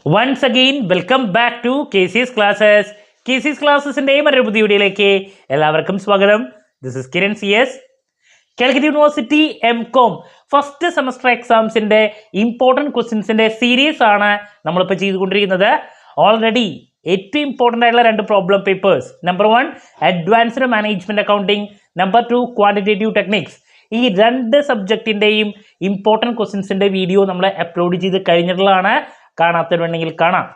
Once again, welcome back to KCS Classes. KCS Classes-ന്റെ മറ്റൊരു പുതിയ വീഡിയോയിലേക്ക് എല്ലാവർക്കും സ്വാഗതം. This is Kiran CS. Calicut university MCOM first semester എക്സാംസിന്റെ ഇമ്പോർട്ടൻറ്റ് ക്വസ്റ്റ്യൻസിന്റെ സീരീസ് ആണ് നമ്മളിപ്പോൾ ചെയ്തുകൊണ്ടിരിക്കുന്നത്. ഓൾറെഡി ഏറ്റവും ഇമ്പോർട്ടൻ്റ് ആയിട്ടുള്ള രണ്ട് problem papers, number 1 advanced management accounting, number 2 quantitative techniques. ഈ രണ്ട് സബ്ജക്റ്റിൻ്റെയും ഇമ്പോർട്ടൻറ്റ് ക്വസ്റ്റ്യൻസിന്റെ വീഡിയോ നമ്മൾ അപ്ലോഡ് ചെയ്ത് കഴിഞ്ഞിട്ടുള്ളതാണ്. കാണാത്തവരുണ്ടെങ്കിൽ കാണാം.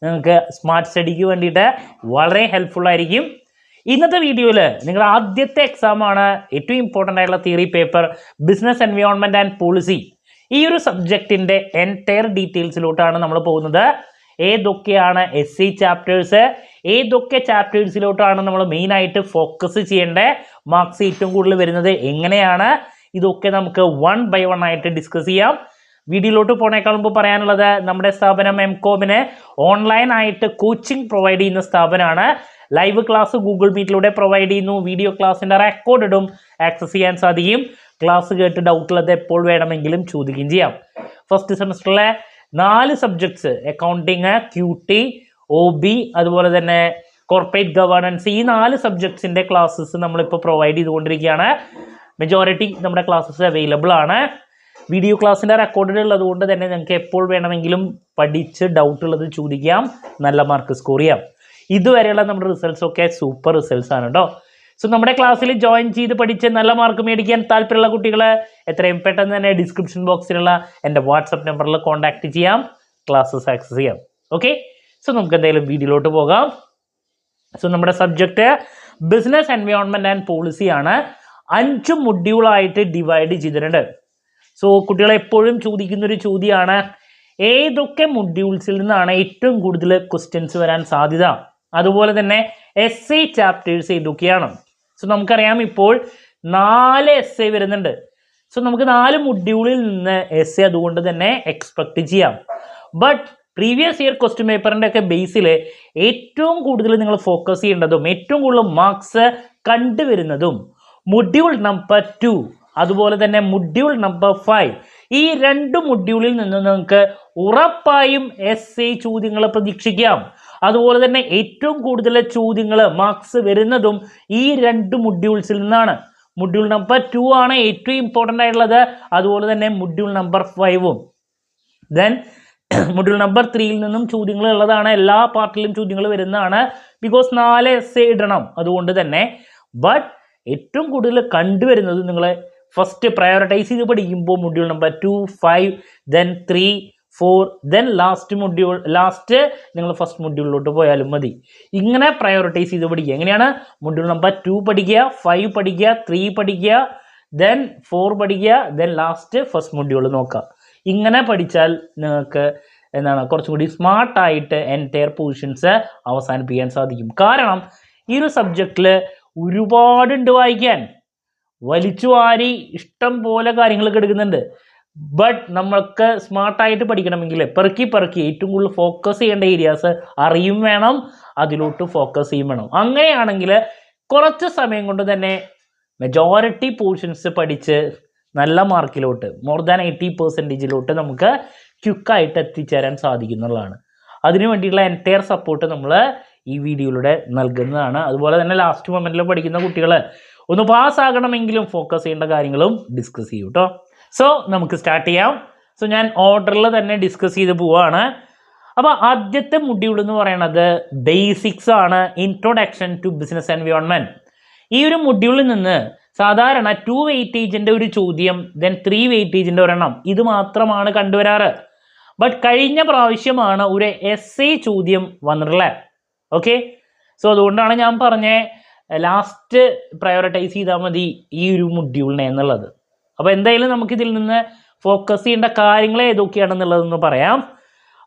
നിങ്ങൾക്ക് സ്മാർട്ട് സ്റ്റഡിക്ക് വേണ്ടിയിട്ട് വളരെ ഹെൽപ്ഫുൾ ആയിരിക്കും. ഇന്നത്തെ വീഡിയോയിൽ നിങ്ങളുടെ ആദ്യത്തെ എക്സാമാണ് ഏറ്റവും ഇമ്പോർട്ടൻ്റ് ആയിട്ടുള്ള theory paper business environment and policy. ഈ ഒരു സബ്ജക്റ്റിൻ്റെ എൻറ്റയർ ഡീറ്റെയിൽസിലോട്ടാണ് നമ്മൾ പോകുന്നത്. ഏതൊക്കെയാണ് SC ചാപ്റ്റേഴ്സ്, ഏതൊക്കെ ചാപ്റ്റേഴ്സിലോട്ടാണ് നമ്മൾ മെയിനായിട്ട് ഫോക്കസ് ചെയ്യേണ്ടത്, മാർക്സ് ഏറ്റവും കൂടുതൽ വരുന്നത് എങ്ങനെയാണ്, ഇതൊക്കെ നമുക്ക് 1 by 1 ആയിട്ട് ഡിസ്കസ് ചെയ്യാം. വീഡിയോയിലോട്ട് പോണേക്കാൾ മുമ്പ് പറയാനുള്ളത്, നമ്മുടെ സ്ഥാപനം MCOM-ന് ഓൺലൈനായിട്ട് കോച്ചിങ് പ്രൊവൈഡ് ചെയ്യുന്ന സ്ഥാപനമാണ്. ലൈവ് ക്ലാസ് ഗൂഗിൾ മീറ്റിലൂടെ പ്രൊവൈഡ് ചെയ്യുന്നു. വീഡിയോ ക്ലാസ്സിൻ്റെ റെക്കോർഡും ആക്സസ് ചെയ്യാൻ സാധിക്കും. ക്ലാസ് കേട്ട് ഡൗട്ടുള്ളത് എപ്പോൾ വേണമെങ്കിലും ചോദിക്കുകയും ചെയ്യാം. ഫസ്റ്റ് സെമസ്റ്ററിലെ 4 സബ്ജക്ട്സ്, അക്കൗണ്ടിങ്, QT, OB, അതുപോലെ തന്നെ കോർപ്പറേറ്റ് ഗവേണൻസ്, ഈ 4 സബ്ജക്ട്സിൻ്റെ ക്ലാസ്സസ് നമ്മളിപ്പോൾ പ്രൊവൈഡ് ചെയ്തുകൊണ്ടിരിക്കുകയാണ്. മെജോറിറ്റി നമ്മുടെ ക്ലാസ്സസ് അവൈലബിൾ ആണ്. വീഡിയോ ക്ലാസ്സിൻ്റെ റെക്കോർഡ് ഉള്ളത് കൊണ്ട് തന്നെ നിങ്ങൾക്ക് എപ്പോൾ വേണമെങ്കിലും പഠിച്ച് ഡൗട്ടുള്ളത് ചോദിക്കാം, നല്ല മാർക്ക് സ്കോർ ചെയ്യാം. ഇതുവരെയുള്ള നമ്മുടെ റിസൾട്ട്സ് ഒക്കെ സൂപ്പർ റിസൾട്ട്സ് ആണ് കേട്ടോ. സോ നമ്മുടെ ക്ലാസ്സിൽ ജോയിൻ ചെയ്ത് പഠിച്ച് നല്ല മാർക്ക് മേടിക്കാൻ താല്പര്യമുള്ള കുട്ടികൾ എത്രയും പെട്ടെന്ന് തന്നെ ഡിസ്ക്രിപ്ഷൻ ബോക്സിലുള്ള എൻ്റെ വാട്സപ്പ് നമ്പറിൽ കോൺടാക്ട് ചെയ്യാം, ക്ലാസ്സസ് ആക്സസ് ചെയ്യാം. ഓക്കെ, സോ നമുക്ക് എന്തായാലും വീഡിയോയിലോട്ട് പോകാം. സോ നമ്മുടെ subject business environment and policy ആണ്. 5 മൊഡ്യൂളായിട്ട് ഡിവൈഡ് ചെയ്തിട്ടുണ്ട്. സോ കുട്ടികളെ എപ്പോഴും ചോദിക്കുന്നൊരു ചോദ്യമാണ്, ഏതൊക്കെ മൊഡ്യൂൾസിൽ നിന്നാണ് ഏറ്റവും കൂടുതൽ ക്വസ്റ്റ്യൻസ് വരാൻ സാധ്യത, അതുപോലെ തന്നെ SC ചാപ്റ്റേഴ്സ് ഏതൊക്കെയാണ്. സോ നമുക്കറിയാം ഇപ്പോൾ 4 essay വരുന്നുണ്ട്. സോ നമുക്ക് 4 മൊഡ്യൂളിൽ നിന്ന് essay അതുകൊണ്ട് തന്നെ എക്സ്പെക്ട് ചെയ്യാം. ബട്ട് പ്രീവിയസ് ഇയർ ക്വസ്റ്റ്യൻ പേപ്പറിൻ്റെ ഒക്കെ ബേസിൽ ഏറ്റവും കൂടുതൽ നിങ്ങൾ ഫോക്കസ് ചെയ്യേണ്ടതും ഏറ്റവും കൂടുതൽ മാർക്സ് കണ്ടുവരുന്നതും മൊഡ്യൂൾ നമ്പർ 2 അതുപോലെ തന്നെ മൊഡ്യൂൾ നമ്പർ 5, ഈ 2 മൊഡ്യൂളിൽ നിന്ന് നിങ്ങൾക്ക് ഉറപ്പായും SC ചോദ്യങ്ങൾ പ്രതീക്ഷിക്കാം. അതുപോലെ തന്നെ ഏറ്റവും കൂടുതൽ ചോദ്യങ്ങൾ മാർക്സ് വരുന്നതും ഈ 2 മൊഡ്യൂൾസിൽ നിന്നാണ്. മൊഡ്യൂൾ നമ്പർ 2 ആണ് ഏറ്റവും ഇമ്പോർട്ടൻ്റ് ആയിട്ടുള്ളത്, അതുപോലെ തന്നെ മൊഡ്യൂൾ നമ്പർ 5ഉം. ദെൻ മൊഡ്യൂൾ നമ്പർ 3യിൽ നിന്നും ചോദ്യങ്ങൾ ഉള്ളതാണ്, എല്ലാ പാർട്ടിലും ചോദ്യങ്ങൾ വരുന്നതാണ്. ബിക്കോസ് 4 essay ഇടണം, അതുകൊണ്ട് തന്നെ. ബട്ട് ഏറ്റവും കൂടുതൽ കണ്ടുവരുന്നത് നിങ്ങൾ ഫസ്റ്റ് പ്രയോറിറ്റൈസ് ചെയ്ത് പഠിക്കുമ്പോൾ module number 2, 5, then 3, 4, then last നിങ്ങൾ ഫസ്റ്റ് മൊഡ്യൂളിലോട്ട് പോയാലും മതി. ഇങ്ങനെ പ്രയോറിറ്റൈസ് ചെയ്ത് പഠിക്കുക. എങ്ങനെയാണ്? മൊഡ്യൂൾ നമ്പർ 2 പഠിക്കുക, 5 പഠിക്കുക, 3 പഠിക്കുക, ദെൻ 4 പഠിക്കുക, ദെൻ ലാസ്റ്റ് ഫസ്റ്റ് മൊഡ്യൂൾ നോക്കുക. ഇങ്ങനെ പഠിച്ചാൽ നിങ്ങൾക്ക് കുറച്ചും കൂടി സ്മാർട്ടായിട്ട് എൻറ്റയർ പൊസിഷൻസ് അവസാനിപ്പിക്കാൻ സാധിക്കും. കാരണം ഈ ഒരു സബ്ജക്റ്റിൽ ഒരുപാടുണ്ട് വായിക്കാൻ, വലിച്ചു വാരി ഇഷ്ടം പോലെ കാര്യങ്ങളൊക്കെ എടുക്കുന്നുണ്ട്. ബട്ട് നമ്മൾക്ക് സ്മാർട്ടായിട്ട് പഠിക്കണമെങ്കിൽ പെറുക്കി ഏറ്റവും കൂടുതൽ ഫോക്കസ് ചെയ്യേണ്ട ഏരിയാസ് അറിയും വേണം, അതിലോട്ട് ഫോക്കസ് ചെയ്യും വേണം. അങ്ങനെയാണെങ്കിൽ കുറച്ച് സമയം കൊണ്ട് തന്നെ മെജോറിറ്റി പോർഷൻസ് പഠിച്ച് നല്ല മാർക്കിലോട്ട്, മോർ ദാൻ 80% നമുക്ക് ക്വിക്കായിട്ട് എത്തിച്ചേരാൻ സാധിക്കുന്നുള്ളതാണ്. അതിനു വേണ്ടിയിട്ടുള്ള എൻറ്റയർ സപ്പോർട്ട് നമ്മൾ ഈ വീഡിയോയിലൂടെ നൽകുന്നതാണ്. അതുപോലെ തന്നെ ലാസ്റ്റ് മൊമെൻറ്റിൽ പഠിക്കുന്ന കുട്ടികൾ ഒന്ന് പാസ്സാകണമെങ്കിലും ഫോക്കസ് ചെയ്യേണ്ട കാര്യങ്ങളും ഡിസ്കസ് ചെയ്യും കേട്ടോ. സോ നമുക്ക് സ്റ്റാർട്ട് ചെയ്യാം. സോ ഞാൻ ഓർഡറിൽ തന്നെ ഡിസ്കസ് ചെയ്ത് പോവുകയാണ്. അപ്പോൾ ആദ്യത്തെ മൊഡ്യൂൾ എന്ന് പറയുന്നത് ബേസിക്സ് ആണ്, ഇൻട്രൊഡക്ഷൻ ടു ബിസിനസ് എൻവയോൺമെൻറ്റ്. ഈ ഒരു മൊഡ്യൂളിൽ നിന്ന് സാധാരണ 2 വെയിറ്റേജിൻ്റെ ഒരു ചോദ്യം, ദെൻ 3 വെയിറ്റേജിൻ്റെ ഒരെണ്ണം, ഇത് മാത്രമാണ് കണ്ടുവരാറ്. ബട്ട് കഴിഞ്ഞ പ്രാവശ്യമാണ് ഒരു essay ചോദ്യം വന്നിട്ടുള്ളത്. ഓക്കെ, സോ അതുകൊണ്ടാണ് ഞാൻ പറഞ്ഞത് ലാസ്റ്റ് പ്രയോറിറ്റൈസ് ചെയ്താൽ മതി ഈ ഒരു മൊഡ്യൂളിനെ എന്നുള്ളത്. അപ്പോൾ എന്തായാലും നമുക്കിതിൽ നിന്ന് ഫോക്കസ് ചെയ്യേണ്ട കാര്യങ്ങൾ ഏതൊക്കെയാണെന്നുള്ളതെന്ന് പറയാം.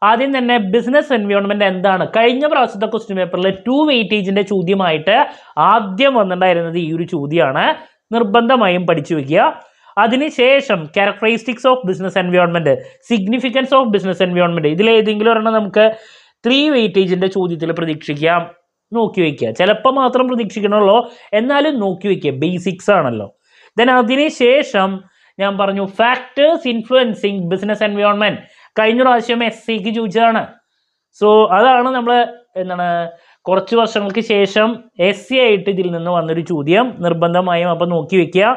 ആദ്യം തന്നെ ബിസിനസ് എൻവയോൺമെൻറ്റ് എന്താണ്? കഴിഞ്ഞ പ്രാവശ്യത്തെ ക്വസ്റ്റ്യൻ പേപ്പറിൽ 2 വെയിറ്റേജിൻ്റെ ചോദ്യമായിട്ട് ആദ്യം വന്നിട്ടുണ്ടായിരുന്നത് ഈ ഒരു ചോദ്യമാണ്. നിർബന്ധമായും പഠിച്ചു വയ്ക്കുക. അതിനുശേഷം characteristics of business environment, significance of business environment, ഇതിലേതെങ്കിലും ഒരെണ്ണം നമുക്ക് 3 വെയിറ്റേജിൻ്റെ ചോദ്യത്തിൽ പ്രതീക്ഷിക്കാം. നോക്കി വയ്ക്കുക. ചിലപ്പോൾ മാത്രം പ്രതീക്ഷിക്കണമല്ലോ, എന്നാലും നോക്കി വയ്ക്കുക, ബേസിക്സ് ആണല്ലോ. ദെൻ അതിനുശേഷം ഞാൻ പറഞ്ഞു ഫാക്ടേഴ്സ് ഇൻഫ്ലുവൻസിങ് ബിസിനസ് എൻവയോൺമെൻറ്റ്. കഴിഞ്ഞ പ്രാവശ്യം SCക്ക് ചോദിച്ചതാണ്. സോ അതാണ് നമ്മൾ എന്താണ് കുറച്ച് വർഷങ്ങൾക്ക് ശേഷം SC ആയിട്ട് ഇതിൽ നിന്ന് വന്നൊരു ചോദ്യം. നിർബന്ധമായും അപ്പോൾ നോക്കി വെക്കുക.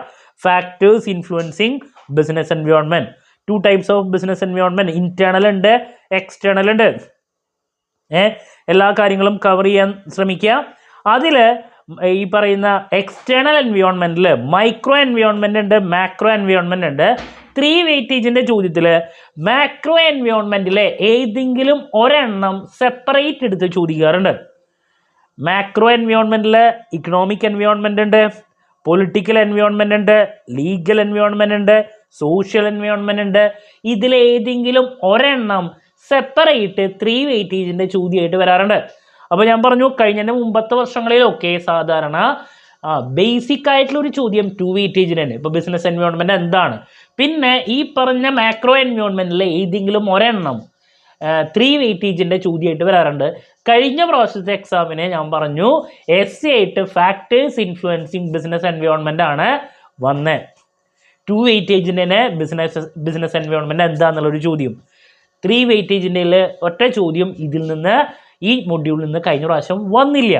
Factors influencing business environment. 2 types of business environment, internal ഉണ്ട്, എക്സ്റ്റേണൽ ഉണ്ട്. എല്ലാ കാര്യങ്ങളും കവർ ചെയ്യാൻ ശ്രമിക്കുക. അതിൽ ഈ പറയുന്ന എക്സ്റ്റേണൽ എൻവയോൺമെൻറ്റിൽ മൈക്രോ എൻവയോൺമെൻറ്റ് ഉണ്ട്, മാക്രോ എൻവയോൺമെൻറ്റ് ഉണ്ട്. 3 വെയിറ്റേജിൻ്റെ ചോദ്യത്തിൽ മാക്രോ എൻവയോൺമെൻറ്റിലെ ഏതെങ്കിലും ഒരെണ്ണം സെപ്പറേറ്റ് എടുത്ത് ചോദിക്കാറുണ്ട്. മാക്രോ എൻവയോൺമെൻറ്റിൽ ഇക്കണോമിക് എൻവയോൺമെൻറ്റ് ഉണ്ട്, പൊളിറ്റിക്കൽ എൻവയോൺമെൻറ്റ് ഉണ്ട്, ലീഗൽ എൻവയോൺമെൻറ്റ് ഉണ്ട്, സോഷ്യൽ എൻവയോൺമെൻറ്റ് ഉണ്ട്. ഇതിലേതെങ്കിലും ഒരെണ്ണം സെപ്പറേറ്റ് 3 വെയിറ്റേജിൻ്റെ ചോദ്യമായിട്ട് വരാറുണ്ട്. അപ്പോൾ ഞാൻ പറഞ്ഞു കഴിഞ്ഞതിൻ്റെ മുമ്പത്തെ വർഷങ്ങളിലൊക്കെ സാധാരണ ബേസിക് ആയിട്ടുള്ളൊരു ചോദ്യം 2 വെയിറ്റേജിനാണ്. ഇപ്പോൾ ബിസിനസ് എൻവയോൺമെൻറ്റ് എന്താണ്, പിന്നെ ഈ പറഞ്ഞ മാക്രോ എൻവയോൺമെൻറ്റിലെ ഏതെങ്കിലും ഒരെണ്ണം 3 വെയിറ്റേജിൻ്റെ ചോദ്യമായിട്ട് വരാറുണ്ട്. കഴിഞ്ഞ പ്രാവശ്യത്തെ എക്സാമിന് ഞാൻ പറഞ്ഞു SC ആയിട്ട് ഫാക്ടേഴ്സ് ഇൻഫ്ലുവൻസിങ് ബിസിനസ് എൻവയോൺമെൻ്റ് ആണ് വന്നത്. 2 വെയിറ്റേജിൻ്റെ ബിസിനസ് എൻവയോൺമെൻറ്റ് എന്താണെന്നുള്ളൊരു ചോദ്യം. 3 വെയിറ്റേജിൻ്റെ ഒറ്റ ചോദ്യം ഇതിൽ നിന്ന് ഈ മൊഡ്യൂളിൽ നിന്ന് കഴിഞ്ഞ പ്രാവശ്യം വന്നില്ല.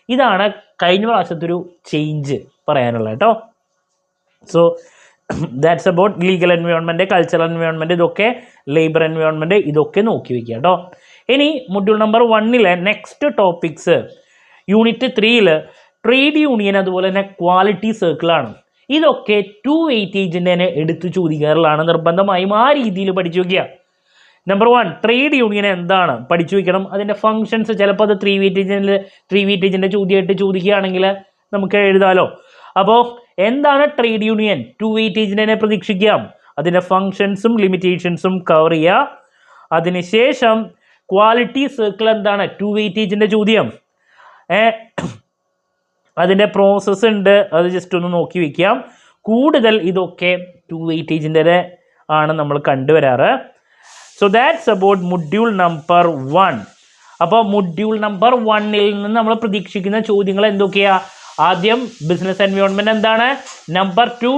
ഇതാണ് കഴിഞ്ഞ പ്രാവശ്യത്തെ ഒരു ചേഞ്ച് പറയാനുള്ളത് കേട്ടോ. So that's about legal environment, cultural environment, ഇതൊക്കെ ലേബർ എൻവയോൺമെൻറ്റ്, ഇതൊക്കെ നോക്കി വയ്ക്കുക കേട്ടോ. ഇനി module number 1 next topics unit 3 trade union അതുപോലെ തന്നെ ക്വാളിറ്റി സർക്കിളാണ്. ഇതൊക്കെ 2 വെയിറ്റേജിൻ്റെ എടുത്ത് ചോദിക്കാറുള്ളതാണ്. നിർബന്ധമായും ആ രീതിയിൽ പഠിച്ചു വയ്ക്കുക. നമ്പർ 1 ട്രേഡ് യൂണിയൻ എന്താണ് പഠിച്ചു വയ്ക്കണം. അതിൻ്റെ ഫങ്ഷൻസ് ചിലപ്പോൾ അത് 3 വെയിറ്റേജിൻ്റെ ചോദ്യമായിട്ട് ചോദിക്കുകയാണെങ്കിൽ നമുക്ക് എഴുതാമല്ലോ. അപ്പോൾ എന്താണ് ട്രേഡ് യൂണിയൻ, 2 വെയിറ്റേജിനെ പ്രതീക്ഷിക്കാം. അതിൻ്റെ ഫങ്ഷൻസും ലിമിറ്റേഷൻസും കവർ ചെയ്യുക. അതിനുശേഷം ക്വാളിറ്റി സർക്കിൾ എന്താണ്, 2 വെയിറ്റേജിൻ്റെ ചോദ്യം. അതിൻ്റെ പ്രോസസ്സ് ഉണ്ട്, അത് ജസ്റ്റ് ഒന്ന് നോക്കി വയ്ക്കാം. കൂടുതൽ ഇതൊക്കെ 2 വെയിറ്റേജിൻ്റെ ആണ് നമ്മൾ കണ്ടുവരാറ്. So that's about module number 1. അപ്പോൾ മൊഡ്യൂൾ നമ്പർ 1 നിന്ന് നമ്മൾ പ്രതീക്ഷിക്കുന്ന ചോദ്യങ്ങൾ എന്തൊക്കെയാണ്? ആദ്യം ബിസിനസ് എൻവയോൺമെൻറ്റ് എന്താണ്, നമ്പർ 2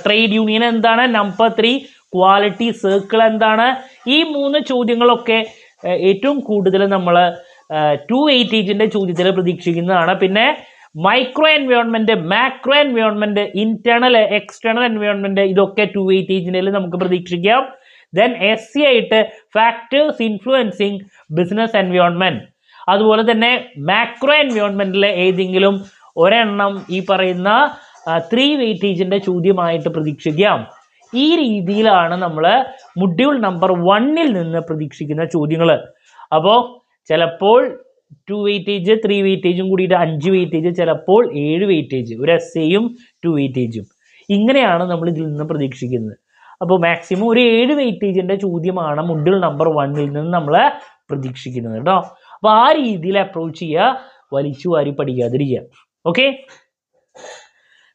ട്രേഡ് യൂണിയൻ എന്താണ്, നമ്പർ 3 ക്വാളിറ്റി സർക്കിൾ എന്താണ്. ഈ 3 ചോദ്യങ്ങളൊക്കെ ഏറ്റവും കൂടുതൽ നമ്മൾ 2 വെയിറ്റേജിൻ്റെ ചോദ്യത്തിൽ പ്രതീക്ഷിക്കുന്നതാണ്. പിന്നെ micro environment, macro environment, internal external environment, ഇതൊക്കെ 2 വെയിറ്റേജിൻ്റെ നമുക്ക് പ്രതീക്ഷിക്കാം. ദെൻ SC ആയിട്ട് ഫാക്ടേഴ്സ് ഇൻഫ്ലുവൻസിങ് ബിസിനസ് എൻവയോൺമെൻറ്റ്, അതുപോലെ തന്നെ മാക്രോ എൻവയോൺമെൻറ്റിലെ ഏതെങ്കിലും ഒരെണ്ണം ഈ പറയുന്ന 3 വെയിറ്റേജിൻ്റെ ചോദ്യമായിട്ട് പ്രതീക്ഷിക്കാം. ഈ രീതിയിലാണ് നമ്മൾ മൊഡ്യൂൾ നമ്പർ 1 നിന്ന് പ്രതീക്ഷിക്കുന്ന ചോദ്യങ്ങൾ. അപ്പോൾ ചിലപ്പോൾ 2 വെയിറ്റേജ് 3 വെയിറ്റേജും കൂടിയിട്ട് 5 വെയിറ്റേജ്, ചിലപ്പോൾ 7 വെയിറ്റേജ്, ഒരു SAയും 2 വെയിറ്റേജും, ഇങ്ങനെയാണ് നമ്മൾ ഇതിൽ നിന്ന് പ്രതീക്ഷിക്കുന്നത്. അപ്പോൾ മാക്സിമം ഒരു 7 വെയിറ്റേജിൻ്റെ ചോദ്യമാണ് മൊഡ്യൂൾ നമ്പർ 1 നിന്ന് നമ്മൾ പ്രതീക്ഷിക്കുന്നത് കേട്ടോ. അപ്പോൾ ആ രീതിയിൽ അപ്രോച്ച് ചെയ്യുക, വലിച്ചു വാരി പഠിക്കാതിരിക്കുക. Okay,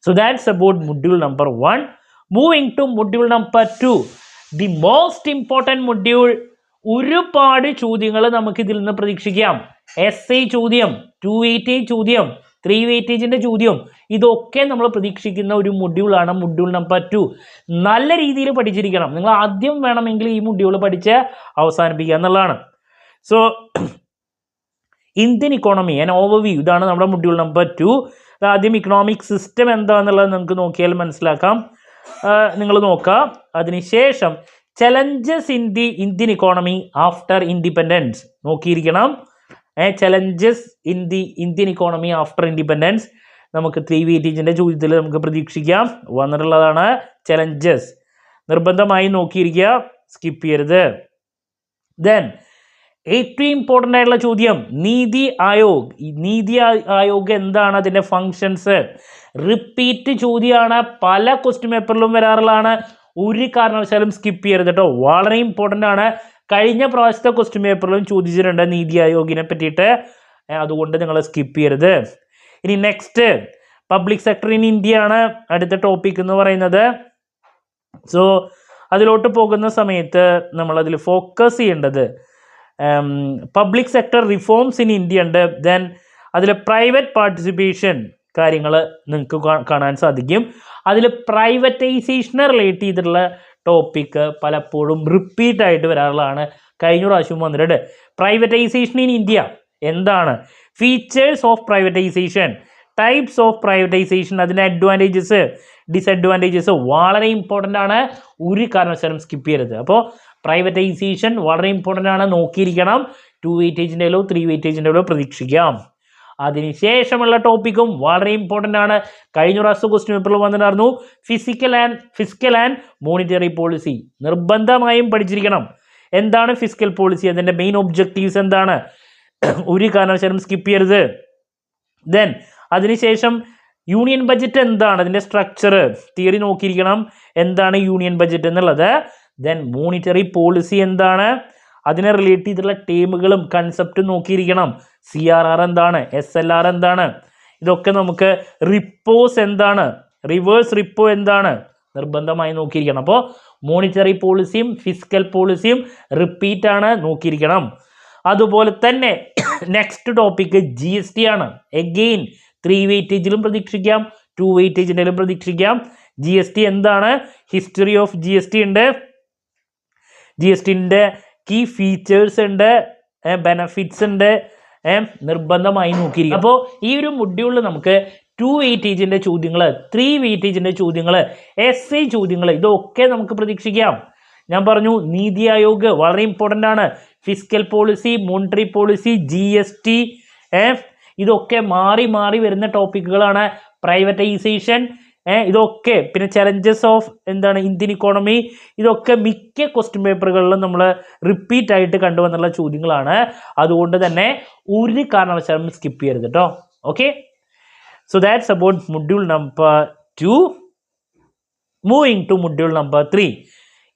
so that's about module number 1. Moving to module number 2, the most important module. ഒരുപാട് ചോദ്യങ്ങൾ നമുക്ക് ഇതിൽ നിന്ന് പ്രതീക്ഷിക്കാം. SI ചോദ്യം, 2 വെയിറ്റേജ് ചോദ്യം, 3 വെയിറ്റേജിൻ്റെ ചോദ്യം, ഇതൊക്കെ നമ്മൾ പ്രതീക്ഷിക്കുന്ന ഒരു മൊഡ്യൂളാണ് മൊഡ്യൂൾ നമ്പർ 2. നല്ല രീതിയിൽ പഠിച്ചിരിക്കണം. നിങ്ങൾ ആദ്യം വേണമെങ്കിൽ ഈ മൊഡ്യൂൾ പഠിച്ച് അവസാനിപ്പിക്കുക എന്നുള്ളതാണ്. So Indian economy and overview, ഇതാണ് നമ്മുടെ മൊഡ്യൂൾ നമ്പർ 2. ആദ്യം ഇക്കണോമിക് സിസ്റ്റം എന്താണെന്നുള്ളത് നമുക്ക് നോക്കിയാൽ മനസ്സിലാക്കാം. നിങ്ങൾ നോക്കുക. അതിനുശേഷം challenges in the Indian economy after independence നോക്കിയിരിക്കണം. Challenges in the Indian economy after independence നമുക്ക് 3 വെയിറ്റേജിൻ്റെ ചോദ്യത്തിൽ നമുക്ക് പ്രതീക്ഷിക്കാം. വന്നിട്ടുള്ളതാണ് ചലഞ്ചസ്. നിർബന്ധമായി നോക്കിയിരിക്കുക, സ്കിപ്പ് ചെയ്യരുത്. ദെൻ ഏറ്റവും ഇമ്പോർട്ടൻ്റ് ആയിട്ടുള്ള ചോദ്യം നീതി ആയോഗ്. ഈ നീതി ആയോഗ് എന്താണ്, അതിൻ്റെ ഫങ്ഷൻസ്. റിപ്പീറ്റ് ചോദ്യമാണ്, പല ക്വസ്റ്റ്യൻ പേപ്പറിലും വരാറുള്ളതാണ്. ഒരു കാരണവശാലും സ്കിപ്പ് ചെയ്യരുത് കേട്ടോ, വളരെ ഇമ്പോർട്ടൻ്റ് ആണ്. കഴിഞ്ഞ പ്രാവശ്യത്തെ ക്വസ്റ്റ്യൻ പേപ്പറിലും ചോദിച്ചിട്ടുണ്ട് നീതി ആയോഗിനെ പറ്റിയിട്ട്, അതുകൊണ്ട് നിങ്ങൾ സ്കിപ്പ് ചെയ്യരുത്. ഇനി next public sector in India ആണ് അടുത്ത ടോപ്പിക് എന്ന് പറയുന്നത്. സോ അതിലോട്ട് പോകുന്ന സമയത്ത് നമ്മളതിൽ ഫോക്കസ് ചെയ്യേണ്ടത് public sector reforms in India ഉണ്ട്. ദെൻ അതിൽ പ്രൈവറ്റ് പാർട്ടിസിപ്പേഷൻ കാര്യങ്ങൾ നിങ്ങൾക്ക് കാണാൻ സാധിക്കും. അതിൽ പ്രൈവറ്റൈസേഷനെ റിലേറ്റ് ചെയ്തിട്ടുള്ള ടോപ്പിക്ക് പലപ്പോഴും റിപ്പീറ്റായിട്ട് വരാറുള്ളതാണ്. കഴിഞ്ഞ പ്രാവശ്യം വന്നിട്ടുണ്ട്. പ്രൈവറ്റൈസേഷൻ ഇൻ ഇന്ത്യ എന്താണ്? Features of privatisation, types of privatisation, അതിൻ്റെ അഡ്വാൻറ്റേജസ് ഡിസഡ്വാൻറ്റേജസ് വളരെ ഇമ്പോർട്ടൻ്റ് ആണ്, ഒരു കാരണവശാലും സ്കിപ്പ് ചെയ്യരുത്. അപ്പോൾ പ്രൈവറ്റൈസേഷൻ വളരെ ഇമ്പോർട്ടൻ്റ് ആണ്, നോക്കിയിരിക്കണം. 2 വെയിറ്റേജിൻ്റെയോ 3 വെയിറ്റേജിൻ്റെയോ പ്രതീക്ഷിക്കാം. അതിനുശേഷമുള്ള ടോപ്പിക്കും വളരെ ഇമ്പോർട്ടൻ്റ് ആണ്. കഴിഞ്ഞ പ്രാവശ്യം ക്വസ്റ്റ്യൻ പേപ്പറിൽ വന്നിട്ടുണ്ടായിരുന്നു. ഫിസിക്കൽ ആൻഡ് മോണിറ്ററി പോളിസി നിർബന്ധമായും പഠിച്ചിരിക്കണം. എന്താണ് ഫിസിക്കൽ പോളിസി, അതിൻ്റെ മെയിൻ ഒബ്ജക്റ്റീവ്സ് എന്താണ്, ഒരു കാരണവശാലും സ്കിപ്പ് ചെയ്യരുത്. ദെൻ അതിനുശേഷം യൂണിയൻ ബഡ്ജറ്റ് എന്താണ്, അതിൻ്റെ സ്ട്രക്ചർ തിയറി നോക്കിയിരിക്കണം, എന്താണ് യൂണിയൻ ബഡ്ജറ്റ് എന്നുള്ളത്. ദെൻ മോണിറ്ററി പോളിസി എന്താണ്, അതിനെ റിലേറ്റ് ചെയ്തിട്ടുള്ള ടേമുകളും കൺസെപ്റ്റും നോക്കിയിരിക്കണം. CRR എന്താണ്, SLR എന്താണ്, ഇതൊക്കെ നമുക്ക് റിപ്പോസ് എന്താണ്, റിവേഴ്സ് റിപ്പോ എന്താണ്, നിർബന്ധമായി നോക്കിയിരിക്കണം. അപ്പോൾ മോണിറ്ററി പോളിസിയും ഫിസിക്കൽ പോളിസിയും റിപ്പീറ്റ് ആണ്, നോക്കിയിരിക്കണം. അതുപോലെ തന്നെ നെക്സ്റ്റ് ടോപ്പിക്ക് GST ആണ്. എഗെയിൻ 3 വെയിറ്റേജിലും പ്രതീക്ഷിക്കാം, 2 വെയിറ്റേജിലും പ്രതീക്ഷിക്കാം. GST എന്താണ്, ഹിസ്റ്ററി ഓഫ് GST ഉണ്ട്, GSTൻ്റെ കീ ഫീച്ചേഴ്സ് ഉണ്ട്, ബെനഫിറ്റ്സ് ഉണ്ട്, നിർബന്ധമായി നോക്കിയിരിക്കും. അപ്പോൾ ഈ ഒരു മൊഡ്യൂളിൽ നമുക്ക് 2 വെയിറ്റേജിൻ്റെ ചോദ്യങ്ങൾ, 3 വെയിറ്റേജിൻ്റെ ചോദ്യങ്ങൾ, SI ചോദ്യങ്ങൾ, ഇതൊക്കെ നമുക്ക് പ്രതീക്ഷിക്കാം. ഞാൻ പറഞ്ഞു നീതി ആയോഗ് വളരെ ഇമ്പോർട്ടൻ്റ് ആണ്, physical policy, monetary policy, GST, ഇതൊക്കെ മാറി മാറി വരുന്ന ടോപ്പിക്കുകളാണ്. പ്രൈവറ്റൈസേഷൻ, ഇതൊക്കെ പിന്നെ ചലഞ്ചസ് ഓഫ് എന്താണ് ഇന്ത്യൻ ഇക്കോണമി, ഇതൊക്കെ മിക്ക ക്വസ്റ്റ്യൻ പേപ്പറുകളിലും നമ്മൾ റിപ്പീറ്റ് ആയിട്ട് കണ്ടുവന്നുള്ള ചോദ്യങ്ങളാണ്. അതുകൊണ്ട് തന്നെ ഒരു കാരണവശാലും സ്കിപ്പ് ചെയ്യരുത് കേട്ടോ. Okay, so that's about module number 2. Moving to module number 3,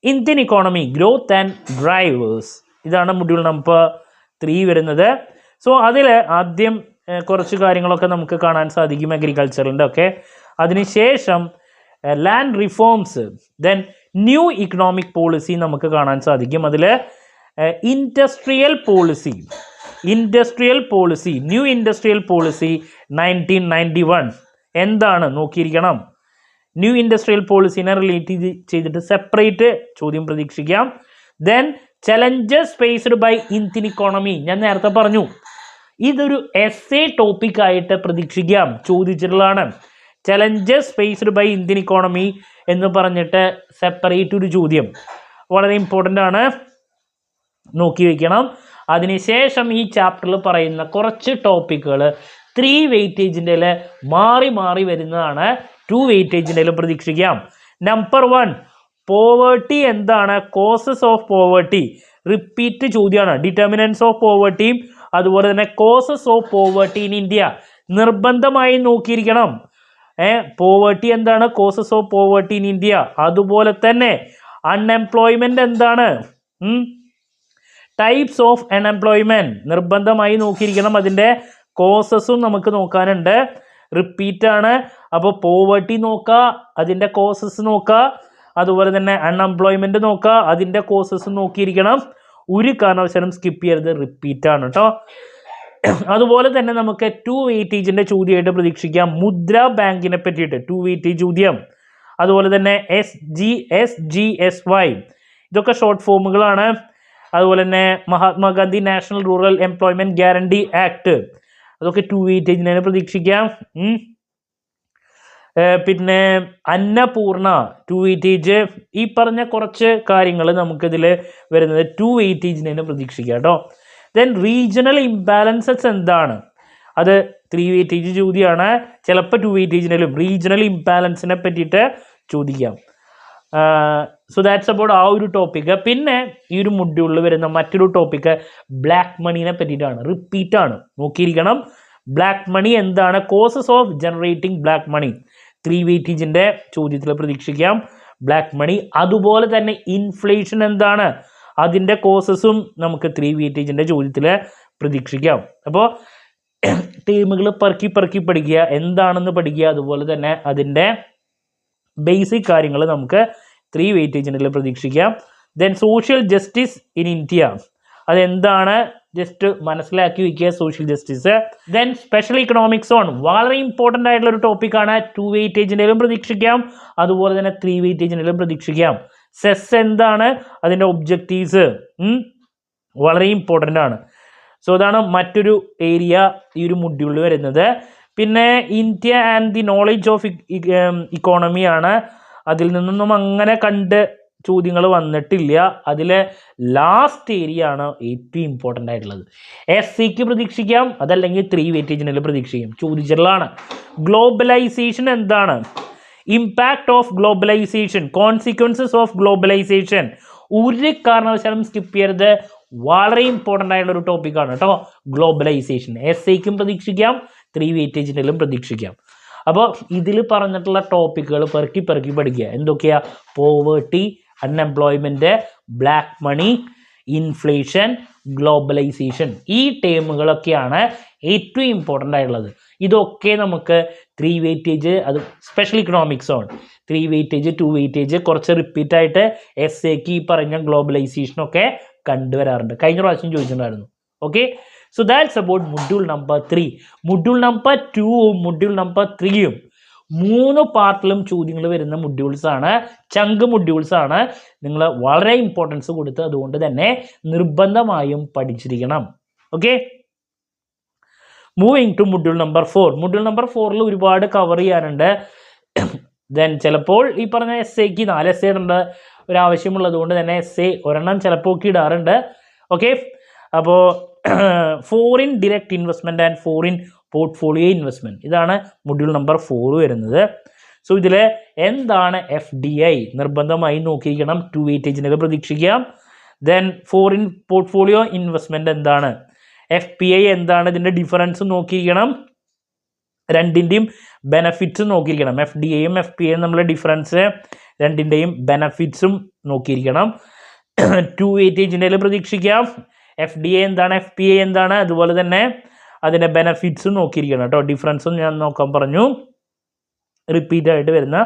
Indian economy growth and drivers. ഇതാണ് മൊഡ്യൂൾ നമ്പർ 3 വരുന്നത്. സോ അതിൽ ആദ്യം കുറച്ച് കാര്യങ്ങളൊക്കെ നമുക്ക് കാണാൻ സാധിക്കും, അഗ്രികൾച്ചറിൻ്റെ ഒക്കെ. അതിനുശേഷം land reforms, then new economic policy നമുക്ക് കാണാൻ സാധിക്കും. അതിൽ industrial policy, new industrial policy 1991 എന്താണ് നോക്കിയിരിക്കണം. ന്യൂ ഇൻഡസ്ട്രിയൽ പോളിസിനെ റിലേറ്റ് ചെയ്തിട്ട് സെപ്പറേറ്റ് ചോദ്യം പ്രതീക്ഷിക്കാം. Then challenges faced by Indian economy, ഞാൻ നേരത്തെ പറഞ്ഞു ഇതൊരു essay ടോപ്പിക്കായിട്ട് പ്രതീക്ഷിക്കാം, ചോദിച്ചിട്ടുള്ളതാണ്. Challenges faced by Indian economy എന്ന് പറഞ്ഞിട്ട് സെപ്പറേറ്റ് ഒരു ചോദ്യം വളരെ ഇമ്പോർട്ടൻ്റ് ആണ്, നോക്കി വയ്ക്കണം. അതിനുശേഷം ഈ ചാപ്റ്ററിൽ പറയുന്ന കുറച്ച് ടോപ്പിക്കുകൾ 3 വെയിറ്റേജിൻ്റെ മാറി മാറി വരുന്നതാണ്, 2 വെയിറ്റേജിൻ്റെ പ്രതീക്ഷിക്കാം. നമ്പർ 1 പോവേർട്ടി എന്താണ്, കോസസ് ഓഫ് പോവേർട്ടി, റിപ്പീറ്റ് ചോദ്യമാണ്. ഡിറ്റർമിനൻസ് ഓഫ് പോവേർട്ടിയും അതുപോലെ തന്നെ causes of poverty in India നിർബന്ധമായി നോക്കിയിരിക്കണം. പോവേർട്ടി എന്താണ്, causes of poverty in India. അതുപോലെ തന്നെ അൺഎംപ്ലോയ്മെന്റ് എന്താണ്, ടൈപ്സ് ഓഫ് അൺഎംപ്ലോയ്മെന്റ് നിർബന്ധമായി നോക്കിയിരിക്കണം. അതിൻ്റെ കോസസും നമുക്ക് നോക്കാനുണ്ട്, റിപ്പീറ്റ് ആണ്. അപ്പോൾ പോവേർട്ടി നോക്കുക, അതിൻ്റെ കോസസ് നോക്കുക, അതുപോലെ തന്നെ അൺഎംപ്ലോയ്മെന്റ് നോക്കുക, അതിൻ്റെ കോസസ് നോക്കിയിരിക്കണം. ഒരു കാരണവശാലും സ്കിപ്പ് ചെയ്യരുത്, റിപ്പീറ്റ് ആണ് കേട്ടോ. അതുപോലെ തന്നെ നമുക്ക് 2 വെയിറ്റേജിൻ്റെ ചോദ്യമായിട്ട് പ്രതീക്ഷിക്കാം. മുദ്ര ബാങ്കിനെ പറ്റിയിട്ട് 2 വെയിറ്റേജ് ചോദ്യം. അതുപോലെ തന്നെ SGSY, ഇതൊക്കെ ഷോർട്ട് ഫോമുകളാണ്. അതുപോലെ തന്നെ Mahatma Gandhi national rural employment guarantee act, അതൊക്കെ 2 വെയിറ്റേജിനെ പ്രതീക്ഷിക്കാം. പിന്നെ അന്നപൂർണ 2 വെയിറ്റേജ്. ഈ പറഞ്ഞ കുറച്ച് കാര്യങ്ങൾ നമുക്കിതിൽ വരുന്നത് 2 വെയിറ്റേജിനെ പ്രതീക്ഷിക്കാം കേട്ടോ. ദെൻ റീജിയണൽ ഇംബാലൻസസ് എന്താണ്, അത് 3 വെയിറ്റേജ് ചോദ്യമാണ്. ചിലപ്പോൾ 2 വെയിറ്റേജിനും റീജിയണൽ ഇംബാലൻസിനെ പറ്റിയിട്ട് ചോദിക്കാം. സോ ദാറ്റ്സ് അബൌട്ട് ആ ഒരു ടോപ്പിക്ക്. പിന്നെ ഈ ഒരു മൊഡ്യൂളിൽ വരുന്ന മറ്റൊരു ടോപ്പിക്ക് ബ്ലാക്ക് മണീനെ പറ്റിയിട്ടാണ്, റിപ്പീറ്റ് ആണ്, നോക്കിയിരിക്കണം. ബ്ലാക്ക് മണി എന്താണ്, causes of generating black money 3 വെയിറ്റേജിൻ്റെ ചോദ്യത്തിൽ പ്രതീക്ഷിക്കാം. ബ്ലാക്ക് മണി അതുപോലെ തന്നെ ഇൻഫ്ലേഷൻ എന്താണ്, അതിൻ്റെ കോസസും നമുക്ക് 3 വെയിറ്റേജിൻ്റെ ചോദ്യത്തിൽ പ്രതീക്ഷിക്കാം. അപ്പോൾ ടീമുകൾ പെറുക്കി പഠിക്കുക, എന്താണെന്ന് പഠിക്കുക. അതുപോലെ തന്നെ അതിൻ്റെ ബേസിക് കാര്യങ്ങൾ നമുക്ക് 3 വെയിറ്റേജിൻ്റെ പ്രതീക്ഷിക്കാം. Then social justice in India, അതെന്താണ് ജസ്റ്റ് മനസ്സിലാക്കി വയ്ക്കുക, social justice. Then special economic zone വളരെ ഇമ്പോർട്ടൻ്റ് ആയിട്ടുള്ള ഒരു ടോപ്പിക്കാണ്, 2 വെയിറ്റേജിൻ്റെയും പ്രതീക്ഷിക്കാം. അതുപോലെ തന്നെ 3 വെയിറ്റേജിൻ്റെയും പ്രതീക്ഷിക്കാം. സെസ് എന്താണ്, അതിൻ്റെ ഒബ്ജക്റ്റീവ്സ്. വളരെ ഇമ്പോർട്ടൻ്റ് ആണ്. സോ അതാണ് മറ്റൊരു ഏരിയ ഈ ഒരു മൊഡ്യൂളിൽ വരുന്നത്. പിന്നെ India and the knowledge of ഇക്കോണമിയാണ്. അതിൽ നിന്നൊന്നും അങ്ങനെ ചോദ്യങ്ങൾ വന്നിട്ടില്ല. അതിലെ ലാസ്റ്റ് ഏരിയ ആണ് ഏറ്റവും ഇമ്പോർട്ടൻ്റ് ആയിട്ടുള്ളത്. SCക്ക് പ്രതീക്ഷിക്കാം, അതല്ലെങ്കിൽ 3 വെയിറ്റേജിനിൽ പ്രതീക്ഷിക്കാം. ചോദിച്ചിട്ടുള്ളതാണ്. ഗ്ലോബലൈസേഷൻ എന്താണ്? Impact of globalisation, consequences of globalisation. ഒരു കാരണവശാലും സ്കിപ്പ് ചെയ്യരുത്. വളരെ ഇമ്പോർട്ടൻ്റ് ആയിട്ടുള്ള ഒരു ടോപ്പിക്കാണ് കേട്ടോ ഗ്ലോബലൈസേഷൻ. SCക്കും പ്രതീക്ഷിക്കാം, 3 വെയിറ്റേജിനിലും പ്രതീക്ഷിക്കാം. അപ്പോൾ ഇതിൽ പറഞ്ഞിട്ടുള്ള ടോപ്പിക്കുകൾ പെറുക്കി പഠിക്കുക. എന്തൊക്കെയാ? Poverty, unemployment, black money, inflation, globalisation. ഈ ടേമുകളൊക്കെയാണ് ഏറ്റവും ഇമ്പോർട്ടൻ്റ് ആയിട്ടുള്ളത്. ഇതൊക്കെ നമുക്ക് 3 വെയിറ്റേജ്, അത് സ്പെഷ്യൽ ഇക്കണോമിക്സ് ആണ്. 3 വെയിറ്റേജ്, 2 വെയിറ്റേജ്, കുറച്ച് റിപ്പീറ്റ് ആയിട്ട് SAക്ക് ഈ പറഞ്ഞ ഗ്ലോബലൈസേഷനൊക്കെ കണ്ടുവരാറുണ്ട്. കഴിഞ്ഞ പ്രാവശ്യം ചോദിച്ചിട്ടുണ്ടായിരുന്നു. Okay, so that's about module number 3. Module number 2ഉം മൊഡ്യൂൾ നമ്പർ 3ഉം 3 പാർട്ടിലും ചോദ്യങ്ങൾ വരുന്ന മൊഡ്യൂൾസ് ആണ്. ചങ്ക് മൊഡ്യൂൾസ് ആണ്. നിങ്ങൾ വളരെ ഇമ്പോർട്ടൻസ് കൊടുത്ത് അതുകൊണ്ട് തന്നെ നിർബന്ധമായും പഠിച്ചിരിക്കണം. Okay, moving to module number 4. Module number 4ൽ ഒരുപാട് കവർ ചെയ്യാനുണ്ട്. ദെൻ ചിലപ്പോൾ ഈ പറഞ്ഞ SAക്ക് 4 essay ഇടേണ്ട ഒരാവശ്യമുള്ളത് കൊണ്ട് തന്നെ essay ഒരെണ്ണം ചിലപ്പോൾ ഒക്കെ ഇടാറുണ്ട്. ഓക്കെ, അപ്പോൾ foreign direct investment and foreign portfolio investment, ഇതാണ് മൊഡ്യൂൾ നമ്പർ 4 വരുന്നത്. സോ ഇതിൽ എന്താണ് FDI നിർബന്ധമായി നോക്കിയിരിക്കണം. 2 വെയിറ്റേജിനൊക്കെ പ്രതീക്ഷിക്കാം. ദെൻ ഫോറിൻ പോർട്ട്ഫോളിയോ ഇൻവെസ്റ്റ്മെൻറ്റ് എന്താണ്, FPI എന്താണ്, ഇതിൻ്റെ ഡിഫറൻസ് നോക്കിയിരിക്കണം. രണ്ടിൻ്റെയും ബെനഫിറ്റ്സും നോക്കിയിരിക്കണം. FDIയും FPIയും തമ്മിലുള്ള ഡിഫറൻസ്, രണ്ടിൻ്റെയും ബെനഫിറ്റ്സും നോക്കിയിരിക്കണം. 2 വെയിറ്റേജിൻ്റെ പ്രതീക്ഷിക്കാം. FDI എന്താണ്, FPI എന്താണ്, അതുപോലെ തന്നെ അതിൻ്റെ ബെനഫിറ്റ്സും നോക്കിയിരിക്കണം കേട്ടോ. ഡിഫറൻസും ഞാൻ നോക്കാൻ പറഞ്ഞു, റിപ്പീറ്റ് ആയിട്ട് വരുന്ന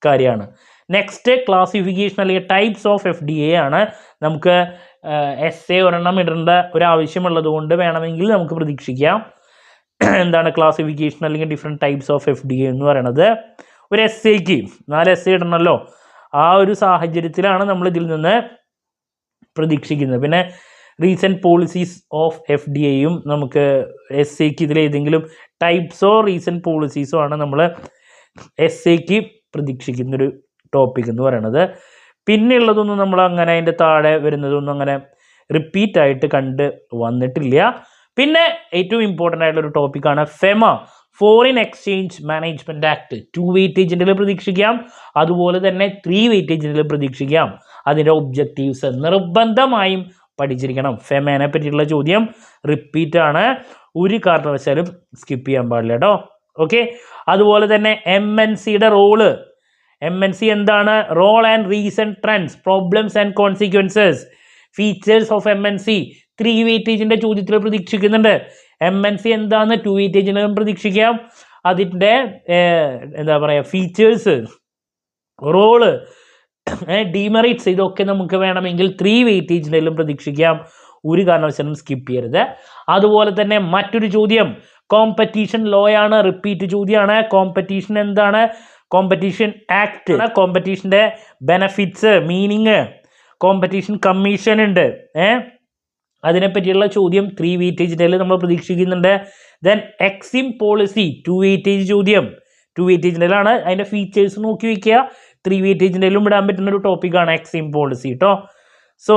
കാര്യമാണ്. നെക്സ്റ്റ് ക്ലാസിഫിക്കേഷൻ അല്ലെങ്കിൽ ടൈപ്സ് ഓഫ് FDI ആണ്. നമുക്ക് essay ഒരെണ്ണം ഇടേണ്ട ഒരാവശ്യമുള്ളത് കൊണ്ട് വേണമെങ്കിൽ നമുക്ക് പ്രതീക്ഷിക്കാം. എന്താണ് ക്ലാസിഫിക്കേഷൻ അല്ലെങ്കിൽ ഡിഫറെൻറ്റ് ടൈപ്സ് ഓഫ് FDI എന്ന് പറയുന്നത്. ഒരു essayക്ക് 4 essay ഇടണമല്ലോ. ആ ഒരു സാഹചര്യത്തിലാണ് നമ്മൾ ഇതിൽ നിന്ന് പ്രതീക്ഷിക്കുന്നത്. പിന്നെ റീസെൻറ്റ് പോളിസീസ് ഓഫ് FDIയും നമുക്ക് SAക്ക് ഇതിലേതെങ്കിലും ടൈപ്സോ റീസെൻറ്റ് പോളിസീസോ ആണ് നമ്മൾ SAക്ക് പ്രതീക്ഷിക്കുന്നൊരു ടോപ്പിക് എന്ന് പറയുന്നത്. പിന്നെയുള്ളതൊന്നും നമ്മൾ അങ്ങനെ അതിൻ്റെ താഴെ വരുന്നതൊന്നും അങ്ങനെ റിപ്പീറ്റ് ആയിട്ട് വന്നിട്ടില്ല. പിന്നെ ഏറ്റവും ഇമ്പോർട്ടൻ്റ് ആയിട്ടുള്ളൊരു ടോപ്പിക്കാണ് FEMA, foreign exchange management act. 2 വെയിറ്റേജിൻ്റെ പ്രതീക്ഷിക്കാം, അതുപോലെ തന്നെ 3 വെയിറ്റേജിൻ്റെ പ്രതീക്ഷിക്കാം. അതിൻ്റെ ഒബ്ജക്റ്റീവ്സ് നിർബന്ധമായും പഠിച്ചിരിക്കണം. FEMAനെ പറ്റിയിട്ടുള്ള ചോദ്യം റിപ്പീറ്റ് ആണ്, ഒരു കാരണവശാലും സ്കിപ്പ് ചെയ്യാൻ പാടില്ല കേട്ടോ. ഓക്കെ, അതുപോലെ തന്നെ MNCയുടെ റോള്. MNC എന്താണ്? Role and recent trends, problems and consequences, features of MNC 3 വെയിറ്റേജിൻ്റെ ചോദ്യത്തിൽ പ്രതീക്ഷിക്കുന്നുണ്ട്. MNC എന്താണെന്ന് 2 വെയിറ്റേജിനും പ്രതീക്ഷിക്കാം. അതിൻ്റെ എന്താ പറയുക, ഫീച്ചേഴ്സ്, റോള്, ഡിമെറിറ്റ്സ്, ഇതൊക്കെ നമുക്ക് വേണമെങ്കിൽ 3 വെയിറ്റേജിനും പ്രതീക്ഷിക്കാം. ഒരു കാരണവശാലും സ്കിപ്പ് ചെയ്യരുത്. അതുപോലെ തന്നെ മറ്റൊരു ചോദ്യം കോമ്പറ്റീഷൻ ലോ ആണ്, റിപ്പീറ്റ് ചോദ്യമാണ്. കോമ്പറ്റീഷൻ എന്താണ്? കോമ്പറ്റീഷൻ ആക്ട്, കോമ്പറ്റീഷൻ്റെ ബെനഫിറ്റ്സ്, മീനിങ്, കോമ്പറ്റീഷൻ കമ്മീഷൻ ഉണ്ട്. അതിനെപ്പറ്റിയുള്ള ചോദ്യം 3 വെയിറ്റേജിൻ്റെ നമ്മൾ പ്രതീക്ഷിക്കുന്നുണ്ട്. ദെൻ എക്സിം പോളിസി 2 വെയിറ്റേജ് ചോദ്യം, 2 വെയിറ്റേജിൻ്റെ ആണ്. അതിൻ്റെ ഫീച്ചേഴ്സ് നോക്കി വയ്ക്കുക. 3 വെയിറ്റേജിൻ്റെയിലും ഇടാൻ പറ്റുന്ന ഒരു ടോപ്പിക്കാണ് എക്സിം പോളിസി കേട്ടോ. സോ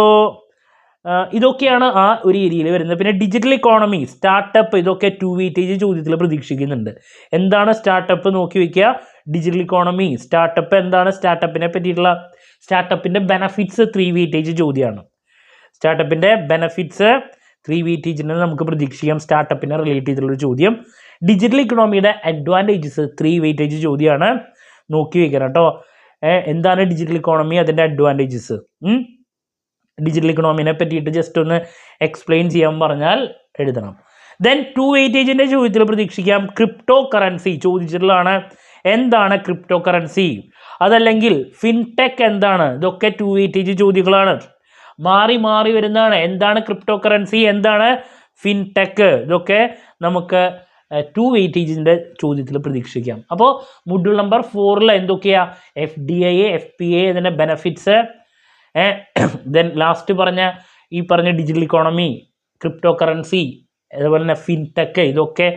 ഇതൊക്കെയാണ് ആ ഒരു ഏരിയയിൽ വരുന്നത്. പിന്നെ ഡിജിറ്റൽ ഇക്കോണമി, സ്റ്റാർട്ടപ്പ്, ഇതൊക്കെ 2 വെയിറ്റേജ് ചോദ്യത്തിൽ പ്രതീക്ഷിക്കുന്നുണ്ട്. എന്താണ് സ്റ്റാർട്ടപ്പ് നോക്കി വയ്ക്കുക. ഡിജിറ്റൽ ഇക്കോണമി, സ്റ്റാർട്ടപ്പ് എന്താണ്, സ്റ്റാർട്ടപ്പിനെ പറ്റിയിട്ടുള്ള സ്റ്റാർട്ടപ്പിൻ്റെ ബെനഫിറ്റ്സ് 3 വെയിറ്റേജ് ചോദ്യമാണ്. സ്റ്റാർട്ടപ്പിൻ്റെ ബെനഫിറ്റ്സ് 3 വെയിറ്റേജിന് നമുക്ക് പ്രതീക്ഷിക്കാം. സ്റ്റാർട്ടപ്പിനെ റിലേറ്റ് ചെയ്തിട്ടുള്ളൊരു ചോദ്യം. ഡിജിറ്റൽ ഇക്കണോമിയുടെ അഡ്വാൻറ്റേജസ് 3 വെയിറ്റേജ് ചോദ്യമാണ്, നോക്കി വയ്ക്കണം കേട്ടോ. എന്താണ് ഡിജിറ്റൽ ഇക്കോണമി, അതിൻ്റെ അഡ്വാൻറ്റേജസ്, ഡിജിറ്റൽ ഇക്കണോമിനെ പറ്റിയിട്ട് ജസ്റ്റ് ഒന്ന് എക്സ്പ്ലെയിൻ ചെയ്യാൻ പറഞ്ഞാൽ എഴുതണം. ദെൻ 2 വെയിറ്റേജിൻ്റെ ചോദ്യത്തിൽ പ്രതീക്ഷിക്കാം. ക്രിപ്റ്റോ കറൻസി ചോദിച്ചിട്ടുള്ളതാണ്. എന്താണ് ക്രിപ്റ്റോ കറൻസി, അതല്ലെങ്കിൽ ഫിൻടെക് എന്താണ്, ഇതൊക്കെ 2 വെയിറ്റേജ് ചോദ്യങ്ങളാണ്. മാറി മാറി വരുന്നതാണ്. എന്താണ് ക്രിപ്റ്റോ കറൻസി, എന്താണ് ഫിൻടെക്, ഇതൊക്കെ നമുക്ക് 2 വെയിറ്റേജിൻ്റെ ചോദ്യത്തിൽ പ്രതീക്ഷിക്കാം. അപ്പോൾ മൊഡ്യൂൾ നമ്പർ 4 എന്തൊക്കെയാ? FDI, FPI, അതിൻ്റെ ബെനഫിറ്റ്സ്, ദെൻ ലാസ്റ്റ് പറഞ്ഞ ഈ പറഞ്ഞ ഡിജിറ്റൽ ഇക്കോണമി, ക്രിപ്റ്റോ കറൻസി, അതുപോലെ തന്നെ ഫിൻടെക്, ഇതൊക്കെ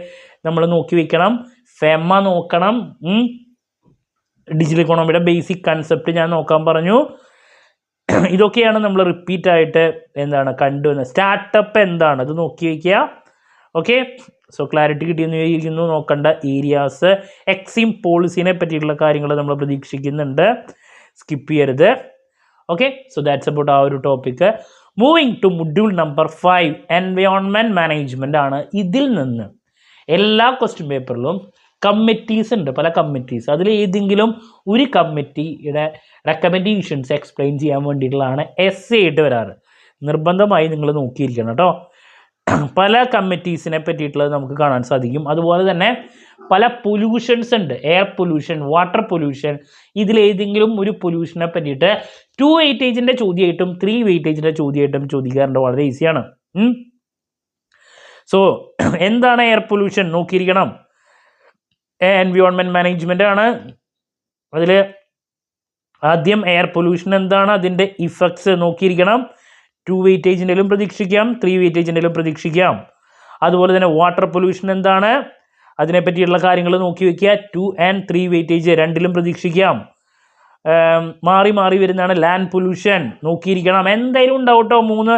നമ്മൾ നോക്കി വെക്കണം. ഫെമ നോക്കണം. ഡിജിറ്റൽ ഇക്കോണമിയുടെ ബേസിക് കൺസെപ്റ്റ് ഞാൻ നോക്കാൻ പറഞ്ഞു. ഇതൊക്കെയാണ് നമ്മൾ റിപ്പീറ്റായിട്ട് എന്താണ് കണ്ടുവന്നത്. സ്റ്റാർട്ടപ്പ് എന്താണ് അത് നോക്കി വയ്ക്കുക. ഓക്കെ, സോ ക്ലാരിറ്റി കിട്ടിയെന്ന് വിചാരിക്കുന്നു. നോക്കേണ്ട ഏരിയാസ്, എക്സിം പോളിസിനെ പറ്റിയിട്ടുള്ള കാര്യങ്ങൾ നമ്മൾ പ്രതീക്ഷിക്കുന്നുണ്ട്, സ്കിപ്പ് ചെയ്യരുത്. ഓക്കെ, സോ ദാറ്റ്സ് അബൌട്ട് ആ ഒരു topic. Moving to module number 5, environment management ആണ്. ഇതിൽ നിന്ന് എല്ലാ ക്വസ്റ്റ്യൻ പേപ്പറിലും കമ്മിറ്റീസ് ഉണ്ട്, പല കമ്മിറ്റീസ്. അതിൽ ഏതെങ്കിലും ഒരു കമ്മിറ്റിയുടെ റെക്കമെൻഡേഷൻസ് എക്സ്പ്ലെയിൻ ചെയ്യാൻ വേണ്ടിയിട്ടുള്ളതാണ് എസ് ആയിട്ട് വരാറ്. നിർബന്ധമായി നിങ്ങൾ നോക്കിയിരിക്കണം കേട്ടോ. പല കമ്മിറ്റീസിനെ പറ്റിയിട്ടുള്ളത് നമുക്ക് കാണാൻ സാധിക്കും. അതുപോലെ തന്നെ പല പൊല്യൂഷൻസ് ഉണ്ട്, എയർ പൊല്യൂഷൻ, വാട്ടർ പൊല്യൂഷൻ. ഇതിലേതെങ്കിലും ഒരു പൊല്യൂഷനെ പറ്റിയിട്ട് 2 വെയിറ്റേജിൻ്റെ ചോദ്യമായിട്ടും 3 വെയിറ്റേജിൻ്റെ ചോദ്യമായിട്ടും ചോദിക്കാറുണ്ട്. വളരെ ഈസിയാണ്. സോ എന്താണ് എയർ പൊല്യൂഷൻ നോക്കിയിരിക്കണം. എൻവയോൺമെൻറ്റ് മാനേജ്മെൻ്റ് ആണ്. അതിൽ ആദ്യം എയർ പൊല്യൂഷൻ എന്താണ്, അതിൻ്റെ ഇഫക്ട്സ് നോക്കിയിരിക്കണം. 2 വെയിറ്റേജിൻ്റെലും പ്രതീക്ഷിക്കാം, 3 വെയിറ്റേജിൻ്റെലും പ്രതീക്ഷിക്കാം. അതുപോലെ തന്നെ വാട്ടർ പൊല്യൂഷൻ എന്താണ്, അതിനെപ്പറ്റിയുള്ള കാര്യങ്ങൾ നോക്കി വയ്ക്കുക. 2 and 3 വെയിറ്റേജ് രണ്ടിലും പ്രതീക്ഷിക്കാം. മാറി മാറി വരുന്നതാണ് ലാൻഡ് പൊല്യൂഷൻ, നോക്കിയിരിക്കണം. എന്തായാലും ഉണ്ടാവും കേട്ടോ 3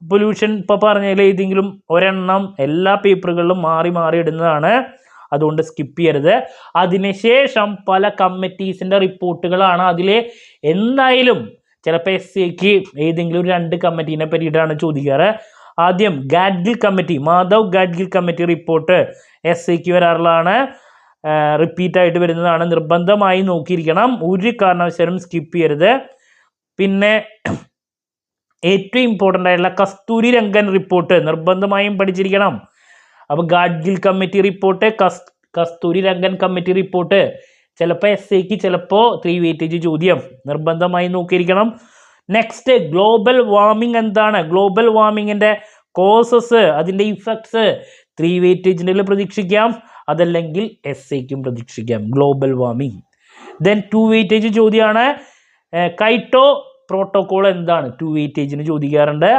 പൊല്യൂഷൻ. ഇപ്പോൾ പറഞ്ഞതിൽ ഏതെങ്കിലും ഒരെണ്ണം എല്ലാ പേപ്പറുകളിലും മാറി മാറി ഇടുന്നതാണ്, അതുകൊണ്ട് സ്കിപ്പ് ചെയ്യരുത്. അതിനുശേഷം പല കമ്മിറ്റീസിൻ്റെ റിപ്പോർട്ടുകളാണ്. അതിൽ എന്തായാലും ചിലപ്പോൾ SAക്ക് ഏതെങ്കിലും 2 കമ്മിറ്റീനെ പറ്റിയിട്ടാണ് ചോദിക്കാറ്. ആദ്യം Gadgil committee, Madhav Gadgil committee report SAക്ക് വരാറുള്ളതാണ്, റിപ്പീറ്റായിട്ട് വരുന്നതാണ്. നിർബന്ധമായി നോക്കിയിരിക്കണം, ഒരു കാരണവശാലും സ്കിപ്പ് ചെയ്യരുത്. പിന്നെ ഏറ്റവും ഇമ്പോർട്ടൻ്റ് ആയിട്ടുള്ള കസ്തൂരി രംഗൻ റിപ്പോർട്ട് നിർബന്ധമായും പഠിച്ചിരിക്കണം. അപ്പോൾ Gadgil committee report, Kasturi Rangan committee report ചിലപ്പോൾ SAക്ക് ചിലപ്പോൾ 3 വെയിറ്റേജ് ചോദ്യം, നിർബന്ധമായി നോക്കിയിരിക്കണം. നെക്സ്റ്റ് ഗ്ലോബൽ വാർമിംഗ് എന്താണ്, ഗ്ലോബൽ വാർമിങ്ങിൻ്റെ കോസസ്, അതിൻ്റെ ഇഫക്ട്സ് 3 വെയിറ്റേജിൻ്റെ പ്രതീക്ഷിക്കാം, അതല്ലെങ്കിൽ SAക്കും പ്രതീക്ഷിക്കാം ഗ്ലോബൽ വാർമിംഗ്. ദെൻ 2 വെയിറ്റേജ് ചോദ്യമാണ് കൈറ്റോ പ്രോട്ടോകോൾ എന്താണ്, 2 വെയിറ്റേജിന് ചോദിക്കാറുണ്ട്.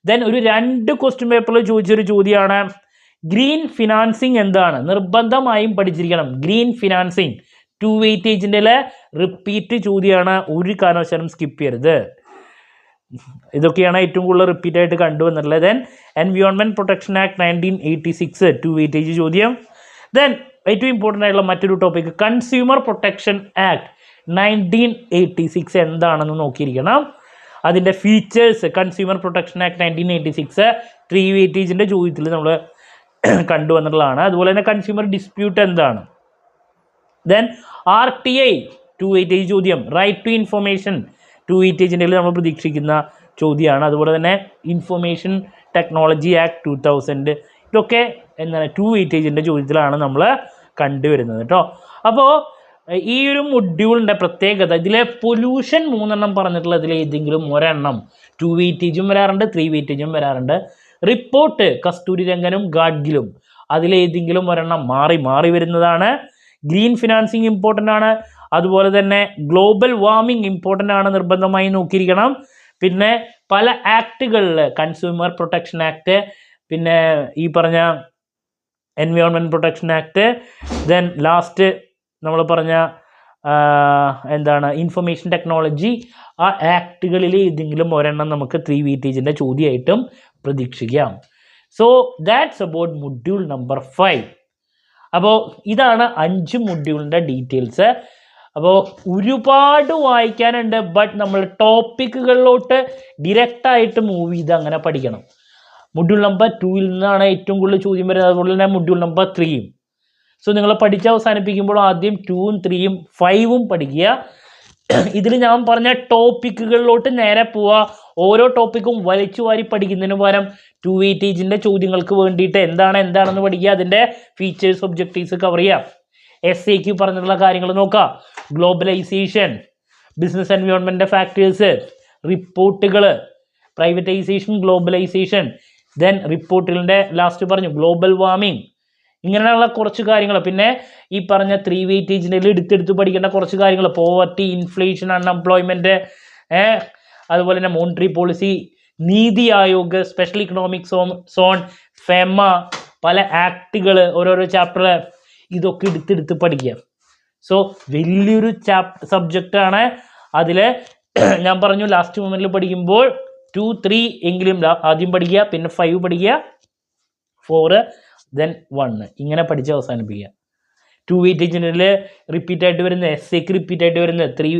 ദെൻ ഒരു 2 ക്വസ്റ്റ്യൻ പേപ്പറിൽ ചോദിച്ചൊരു ചോദ്യമാണ് ഗ്രീൻ ഫിനാൻസിങ് എന്താണ്, നിർബന്ധമായും പഠിച്ചിരിക്കണം. ഗ്രീൻ ഫിനാൻസിങ് 2 വെയിറ്റേജിൻ്റെ റിപ്പീറ്റ് ചോദ്യമാണ്, ഒരു കാരണവശാലും സ്കിപ്പ് ചെയ്യരുത്. ഇതൊക്കെയാണ് ഏറ്റവും കൂടുതൽ റിപ്പീറ്റായിട്ട് കണ്ടുവന്നിട്ടുള്ളത്. Then environment protection act 1986 2 weightage ചോദ്യം. ദെൻ ഏറ്റവും ഇമ്പോർട്ടൻ്റ് ആയിട്ടുള്ള മറ്റൊരു ടോപ്പിക് കൺസ്യൂമർ പ്രൊട്ടക്ഷൻ ആക്ട് 1986 എന്താണെന്ന് നോക്കിയിരിക്കണം. അതിൻ്റെ ഫീച്ചേഴ്സ്, കൺസ്യൂമർ പ്രൊട്ടക്ഷൻ ആക്ട് 1986 3 വെയിറ്റേജിൻ്റെ ചോദ്യത്തിൽ നമ്മൾ കണ്ടുവന്നിട്ടുള്ളതാണ്. അതുപോലെ തന്നെ കൺസ്യൂമർ ഡിസ്പ്യൂട്ട് എന്താണ്. ദെൻ RTI 2 വെയിറ്റേജ് ചോദ്യം, റൈറ്റ് ടു ഇൻഫർമേഷൻ 2 വെയിറ്റേജിൻ്റെ നമ്മൾ പ്രതീക്ഷിക്കുന്ന ചോദ്യമാണ്. അതുപോലെ തന്നെ ഇൻഫർമേഷൻ ടെക്നോളജി ആക്ട് 2000 ഇതൊക്കെ എന്താണ് 2 വെയിറ്റേജിൻ്റെ ചോദ്യത്തിലാണ് നമ്മൾ കണ്ടുവരുന്നത് കേട്ടോ. അപ്പോൾ ഈ ഒരു മൊഡ്യൂളിൻ്റെ പ്രത്യേകത, ഇതിലെ പൊല്യൂഷൻ 3 എണ്ണം പറഞ്ഞിട്ടുള്ളതിൽ ഏതെങ്കിലും ഒരെണ്ണം 2 വെയിറ്റേജും വരാറുണ്ട്, 3 വെയിറ്റേജും വരാറുണ്ട്. റിപ്പോർട്ട് കസ്തൂരി രംഗനും ഗാഡ്ഗിലും അതിലേതെങ്കിലും ഒരെണ്ണം മാറി മാറി വരുന്നതാണ്. ഗ്രീൻ ഫിനാൻസിങ് ഇമ്പോർട്ടൻ്റ് ആണ്. അതുപോലെ തന്നെ ഗ്ലോബൽ വാർമിംഗ് ഇമ്പോർട്ടൻ്റ് ആണ്, നിർബന്ധമായി നോക്കിയിരിക്കണം. പിന്നെ പല ആക്ടുകളിൽ കൺസ്യൂമർ പ്രൊട്ടക്ഷൻ ആക്ട്, പിന്നെ ഈ പറഞ്ഞ environment protection act, then last നമ്മൾ പറഞ്ഞ എന്താണ് ഇൻഫർമേഷൻ ടെക്നോളജി, ആ ആക്ടുകളിൽ ഏതെങ്കിലും ഒരെണ്ണം നമുക്ക് 3 വെയിറ്റേജിൻ്റെ ചോദ്യമായിട്ടും പ്രതീക്ഷിക്കാം. So that's about module number 5. അപ്പോൾ ഇതാണ് 5 മൊഡ്യൂളിൻ്റെ ഡീറ്റെയിൽസ്. അപ്പോൾ ഒരുപാട് വായിക്കാനുണ്ട്, ബട്ട് നമ്മൾ ടോപ്പിക്കുകളിലോട്ട് ഡിറക്റ്റായിട്ട് മൂവ് ചെയ്ത് അങ്ങനെ പഠിക്കണം. മൊഡ്യൂൾ നമ്പർ 2ൽ നിന്നാണ് ഏറ്റവും കൂടുതൽ ചോദ്യം വരുന്നത്, അതുപോലെ തന്നെ മൊഡ്യൂൾ നമ്പർ 3യും. സോ നിങ്ങൾ പഠിച്ച് അവസാനിപ്പിക്കുമ്പോൾ ആദ്യം 2ഉം 3യും 5ഉം പഠിക്കുക. ഇതിൽ ഞാൻ പറഞ്ഞ ടോപ്പിക്കുകളിലോട്ട് നേരെ പോവുക. ഓരോ ടോപ്പിക്കും വലിച്ചു വാരി പഠിക്കുന്നതിന് പകരം 2 വെയിറ്റേജിൻ്റെ ചോദ്യങ്ങൾക്ക് വേണ്ടിയിട്ട് എന്താണെന്ന് പഠിക്കുക, അതിൻ്റെ ഫീച്ചേഴ്സ് ഒബ്ജക്റ്റീവ്സ് കവർ ചെയ്യുക. SAക്ക് പറഞ്ഞിട്ടുള്ള കാര്യങ്ങൾ നോക്കുക. ഗ്ലോബലൈസേഷൻ, ബിസിനസ് എൻവയോൺമെൻറ്റ് ഫാക്ടേഴ്സ്, റിപ്പോർട്ടുകൾ, പ്രൈവറ്റൈസേഷൻ, ഗ്ലോബലൈസേഷൻ, ദെൻ റിപ്പോർട്ടുകളുടെ ലാസ്റ്റ് പറഞ്ഞു ഗ്ലോബൽ വാർമിംഗ്, ഇങ്ങനെയുള്ള കുറച്ച് കാര്യങ്ങൾ. പിന്നെ ഈ പറഞ്ഞ 3 വെയിറ്റേജിൻ്റെ എടുത്തെടുത്ത് പഠിക്കേണ്ട കുറച്ച് കാര്യങ്ങൾ, പോവർട്ടി, ഇൻഫ്ലേഷൻ, അൺഎംപ്ലോയ്മെൻറ്റ്, അതുപോലെ തന്നെ monetary policy, NITI Aayog, special economic zone, FEMA, പല ആക്ടുകൾ, ഓരോരോ ചാപ്റ്റർ, ഇതൊക്കെ എടുത്തെടുത്ത് പഠിക്കുക. സോ വലിയൊരു സബ്ജക്റ്റാണ്. അതിൽ ഞാൻ പറഞ്ഞു ലാസ്റ്റ് മൊമെന്റിൽ പഠിക്കുമ്പോൾ 2, 3 എങ്കിലും ആദ്യം പഠിക്കുക, പിന്നെ 5 പഠിക്കുക, 4 then 1 ഇങ്ങനെ പഠിച്ച് അവസാനിപ്പിക്കുക. 2 വെയിറ്റേജിൽ റിപ്പീറ്റ് ആയിട്ട് വരുന്ന, എസ്സേക്ക് റിപ്പീറ്റ് ആയിട്ട് വരുന്ന, 3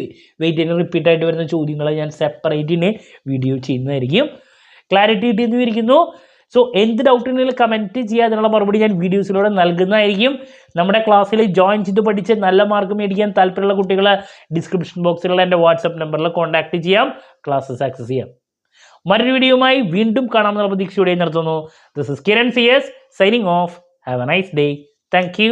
വെയിറ്റേജിന് റിപ്പീറ്റ് ആയിട്ട് വരുന്ന ചോദ്യങ്ങളെ ഞാൻ സെപ്പറേറ്റിന് വീഡിയോ ചെയ്യുന്നതായിരിക്കും. ക്ലാരിറ്റി കിട്ടിയെന്ന് വിചാരിക്കുന്നു. സോ എന്ത് ഡൗട്ട് ഉണ്ടെങ്കിലും കമൻറ്റ് ചെയ്യുക, അതിനുള്ള മറുപടി ഞാൻ വീഡിയോസിലൂടെ നൽകുന്നതായിരിക്കും. നമ്മുടെ ക്ലാസ്സിൽ ജോയിൻ ചെയ്ത് പഠിച്ച് നല്ല മാർക്ക് മേടിക്കാൻ താല്പര്യമുള്ള കുട്ടികളെ ഡിസ്ക്രിപ്ഷൻ ബോക്സിലുള്ള എൻ്റെ വാട്സപ്പ് നമ്പറിൽ കോൺടാക്ട് ചെയ്യാം, ക്ലാസ്സസ് ആക്സസ് ചെയ്യാം. മറ്റൊരു വീഡിയോയുമായി വീണ്ടും കാണാമെന്നുള്ള പ്രതീക്ഷയോടെ നിർത്തുന്നു. This is Kiran CS signing off. Have a nice day. Thank U.